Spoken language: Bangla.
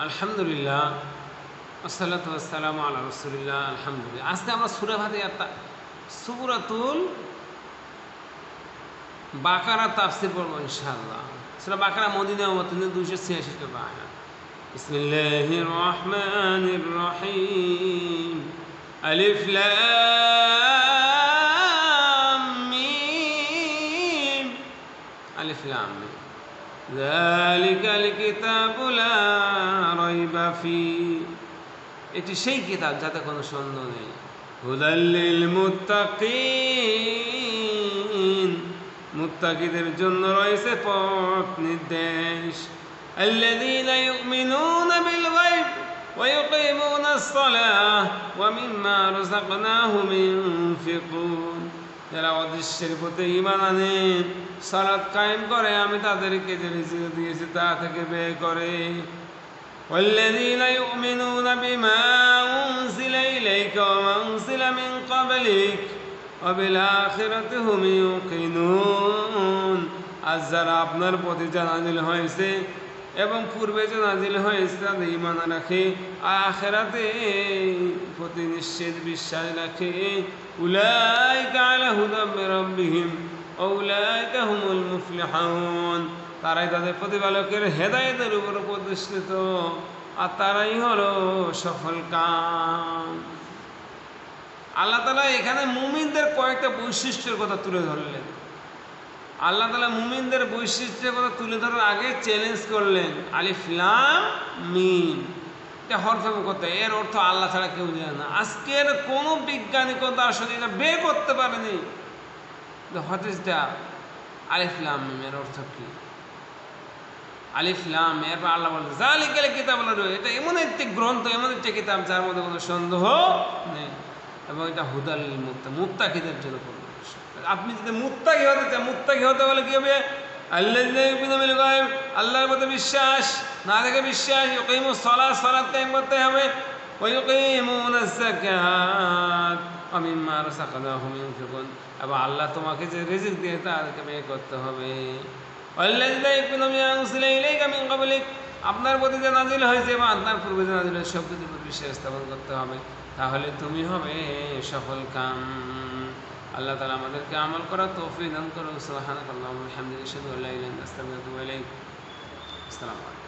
আলহামদুলিল্লাহ, আসসালাতু ওয়াসসালামু আলা রাসূলিল্লাহ। আলহামদুলিল্লাহ। আজকে আমরা সূরা ফাতিহা সূরাতুল বাকারা তাফসীর পড়ব ইনশাআল্লাহ। সূরা বাকারা মদিনা অবতীর্ণ 286 নম্বর আয়াত। বিসমিল্লাহির রহমানির রহিম। আলিফ লাম মিম। আলিফ লাম মিম। যালিকাল কিতাবু লা রাইবা ফীহ। এটি সেই কিতাব যাতে কোনো সন্দেহ নেই। হুদাল লিল মুত্তাকিন, মুত্তাকিদের জন্য রয়েছে পথ নির্দেশ। আল্লাযীনা ইউমিনুনা বিল গায়ব ওয়া ইউকিমুনাস সালাহ ওয়া মিম্মা রাযাকনাহুম ইউনফিকুন। যারা অদৃশ্যের প্রতি ঈমান আনে, সালাত কায়েম করে, আমি তাদেরকে যে রিজিক দিয়েছি তা থেকে ব্যয় করে। والذين يؤمنون بما أنزل إليك وما أنزل من قبلك وبالآخرة هم يوقنون। আজ যারা আপনার প্রতি যা নাজিল হয়েছে এবং পূর্বে যে নাজিল হয়েছে তাদের ঈমান রাখে, আখিরাতে প্রতি নিশ্চিত বিশ্বাস রাখে। উলাইকা আলা হুদাম মির রাব্বিহিম ওয়া উলাইকা হুমুল মুফলিহুন। তারাই তাদের প্রতিপালকের হেদায়েতের উপর প্রতিষ্ঠিত, আর তারাই হলো সফল কাম। আল্লাহ তাআলা এখানে মুমিনদের কয়েকটা বৈশিষ্ট্যের কথা তুলে ধরলেন। আল্লাহ তাআলা মুমিনদের বৈশিষ্ট্যের কথা তুলে ধরার আগে চ্যালেঞ্জ করলেন, আলিফ লাম মিম। এটা হরফে মুকত্তা, এর অর্থ আল্লাহ ছাড়া কেউ জানে না। আজকের কোনো বিজ্ঞানী কোনো দার্শনিক এটা বের করতে পারেনি হাদিসটা আলিফ লাম মিম এর অর্থ কি। আলিফ লাম, এরপর আল্লাহ বলছে যালিকাল কিতাব লা রাইবা। এটা এমন একটি গ্রন্থ, এমন একটি কিতাব যার মধ্যে কোনো সন্দেহ নেই, এবং এটা হুদাল লিল মুত্তাকিদের জন্য। আপনি যদি মুত্তাকি হতে চান, মুত্তাকি হতে হলে কি হবে? আল্লাযীনা ইউমিনুনা বিল গায়ব, আল্লাহর প্রতি বিশ্বাস, না দেখে বিশ্বাস। ইউকিমুস সালাত, সালাত কায়েম করতে হবে। ওয়া ইউকিমুনাস যাকাত ওয়া মিম্মা রাযাকনাহুম ইউনফিকুন, এবং আল্লাহ তোমাকে যে রিজিক দিয়ে তাদেরকে ব্যয় করতে হবে। আল্লাযীনা ইউমিনুনা বিমা উনজিলা ইলাইকা মিন ক্বাবলিক, আপনার প্রতি যে নাজিল হয়েছে এবং আপনার পূর্বে যে নাজিল হয়েছে সব কিছুর উপর বিশ্বাস স্থাপন করতে হবে, তাহলে তুমি হবে সফল কাম। আল্লাহ তাআলা আমাদেরকে আমল করার তৌফিক দান করুন। সুবহানাকাল্লাহুম্মা ওয়া বিহামদিকা আশহাদু আল্লা ইলাহা ইল্লা আনতা আস্তাগফিরুকা ওয়া আতুবু ইলাইক। আসসালামু আলাইকুম।